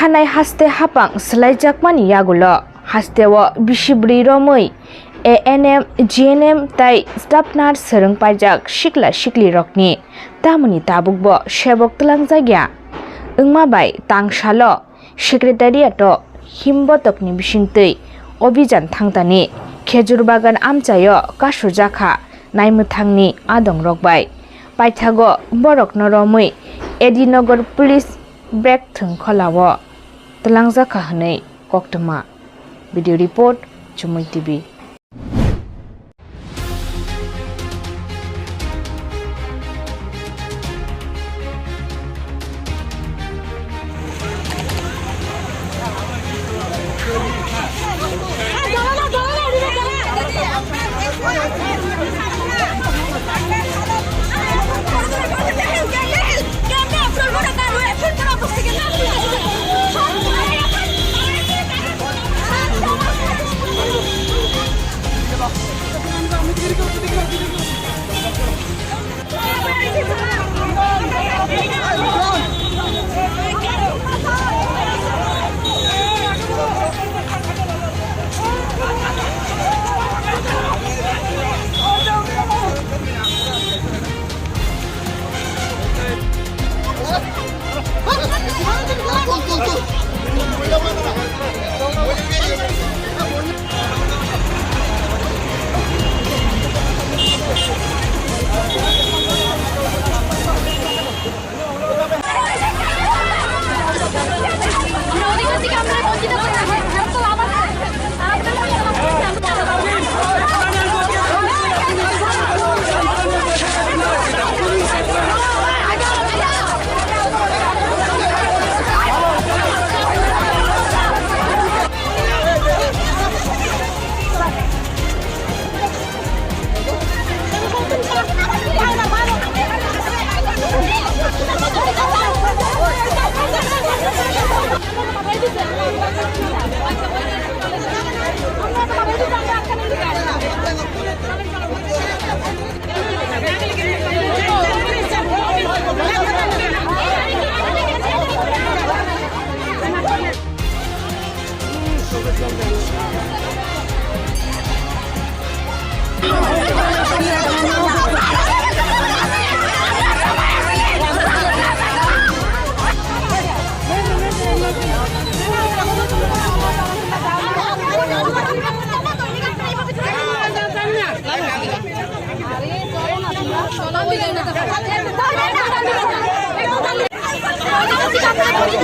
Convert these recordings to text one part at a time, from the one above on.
Thanai haste hapang selaijakmani yagulo hastewo bisibri romoi ANM GNM tai staff nurse sereng pajak sikla sikli rokni tamuni tabukbo sebok telangjagya engma bai tangsalo secretariato himbotokni bisingtei অভিযান থাংতানি খেজুর বাগান আমচায় কাসুজাখা নাইমুথাংনি আদং রকবাই পাইথাগ বরক নরমৈ এডিনगर police break থং খলাव तलांजाखा हनै कक्टमा video report चुमै TV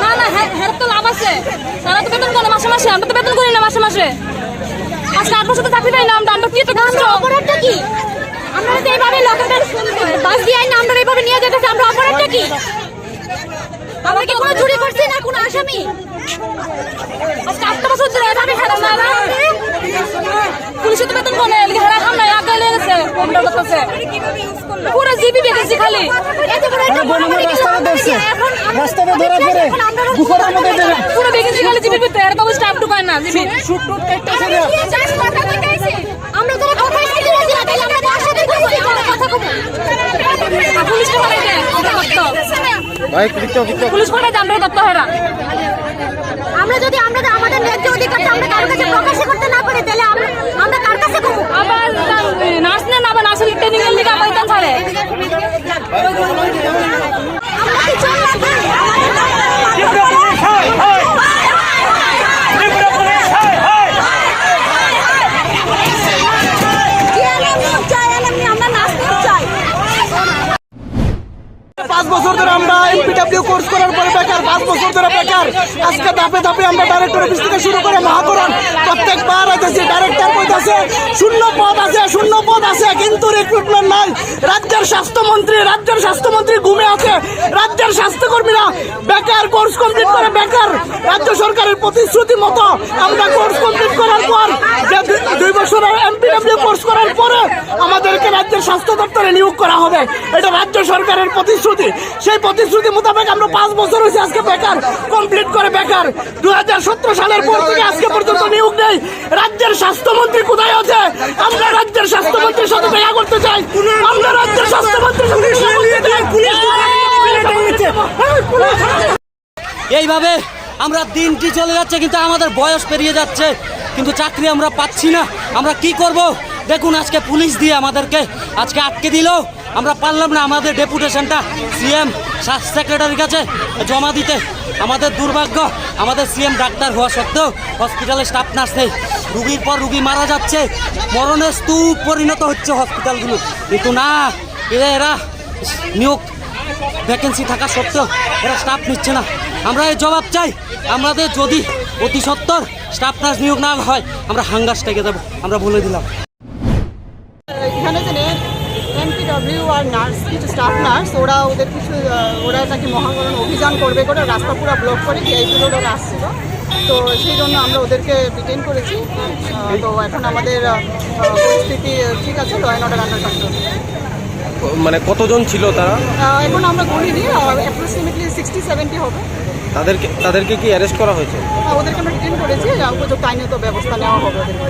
না না হ্যাঁ তো লাভ আছে তারা তো বেতন করে মাসে মাসে আমরা তো বেতন করি না মাসে মাসে আজকে 8 বছর তো চাকরি পাই না আমরা কি তো কষ্ট অপরাধটা কি আমরা তো এইভাবে লোকেদের বাস দিয়ে না আমরা এইভাবে নিয়ে যেতেছি আমরা অপরাধটা কি আমরা কি কোনো চুরি করছি না কোনো আসামি আজকে 8 বছর ধরে এইভাবে হেরান না পুলিশ তো বেতন করে হেরা আমরা আগে লেগেছে আমরা করতেছে পুরো জিবি বেগেছি খালি এত বড় একটা রাস্তাটা ধরছে রাস্তাটা ধরা পড়ে বুখারের মধ্যে দেবে পুরো বেগেছি খালি জিবি ভিতরে এর তো স্টাফ ঢুকায় না জিবি শুট টুট করতেছে আমরা তো কথা কইছি না তাহলে আমরা কার সাথে কথা কব পুলিশ করে দেন আমরা করতে ভাই পুলিশ করে দেন আমরা করতে হেরা আমরা যদি আমাদের ন্যায্য অধিকারটা আমরা কার কাছে প্রকাশ করতে না পারি তাহলে আমরা কার কাছে কব আবার নার্স না আবার নার্সের ট্রেনিং এর লিগা পাইতাম ছাড়ে আমরা কি চল এমপিডব্লিউ কোর্স করার পরে বেকার 5 বছর ধরে বেকার আজকে ধাপে ধাপে আমরা ডাইরেক্টর অফিস থেকে শুরু করে মহাকরণ প্রত্যেকবার আইতেছি ডাইরেক্টর কইতাছে শূন্য পদ আছে কিন্তু রিক্রুটমেন্ট নাই রাজ্যের স্বাস্থ্যমন্ত্রী ঘুমে আছে রাজ্যের স্বাস্থ্যকর্মীরা বেকার কোর্স কমপ্লিট করে বেকার রাজ্য সরকারের প্রতিশ্রুতি মতো আমরা কোর্স কমপ্লিট করার পর যে 2 বছরের এমপিডব্লিউ কোর্স করার পরে আমাদেরকে রাজ্যের স্বাস্থ্য দপ্তরে নিয়োগ করা হবে এটা রাজ্য সরকারের প্রতিশ্রুতি সেই প্রতিশ্রুতি মোতাবেক আমরা 5 বছর হয়েছে আজকে বেকার কমপ্লিট করে বেকার 2017 সালের পর থেকে আজকে পর্যন্ত নিয়োগ নেই রাজ্যের স্বাস্থ্যমন্ত্রী কোথায় আছে আমরা রাজ্যের স্বাস্থ্যমন্ত্রীর সাথে দেখা করতে চাই আমরা রাজ্যের স্বাস্থ্যমন্ত্রীর সাথে দেখা করতে চাই এইভাবে আমরা দিনটি চলে যাচ্ছে কিন্তু আমাদের বয়স পেরিয়ে যাচ্ছে কিন্তু চাকরি আমরা পাচ্ছি না। আমরা কি করব? দেখুন আজকে পুলিশ দিয়ে আমাদেরকে আজকে আটকে দিল। আমরা পারলাম না আমাদের ডেপুটেশনটা সিএম সেক্রেটারির কাছে জমা দিতে। আমাদের দুর্ভাগ্য, আমাদের সিএম ডাক্তার হওয়া সত্ত্বেও হসপিটালে স্টাফ নার্স নেই। রুগীর পর রুগী মারা যাচ্ছে, মরণের স্তূপ পরিণত হচ্ছে হসপিটালগুলো। কিন্তু না, এরা নিয়োগ ভ্যাকেন্সি থাকা সত্ত্বেও এরা স্টাফ নিচ্ছে না। আমরা এই জবাব চাই। আমাদের যদি অতি সত্বর স্টাফ নার্স নিয়োগ না হয় আমরা হাঙ্গার স্ট্রাইকে যাবো, আমরা বলে দিলাম। এখানে যে এমপিডব্লিউ আর নার্স কিছু স্টাফ নার্স ওরা নাকি মহাকরণ অভিযান করবে করে রাস্তা পুরো ব্লক করে ভিআইপি রোড ওরা আসছিল। তো সেই জন্য আমরা ওদেরকে ডিটেইন করেছি। তো এখন আমাদের পরিস্থিতি ঠিক আছে, law and order under control. মানে কতজন ছিল তারা? এখন আমরা বলিনি, অ্যাপ্রক্সিমেটলি 60-70 হবে। তাদেরকে কি অ্যারেস্ট করা হয়েছে? ওদেরকে আমরা ডিটেইন করেছি, উপযুক্ত আইনত ব্যবস্থা নেওয়া হবে ওদেরকে।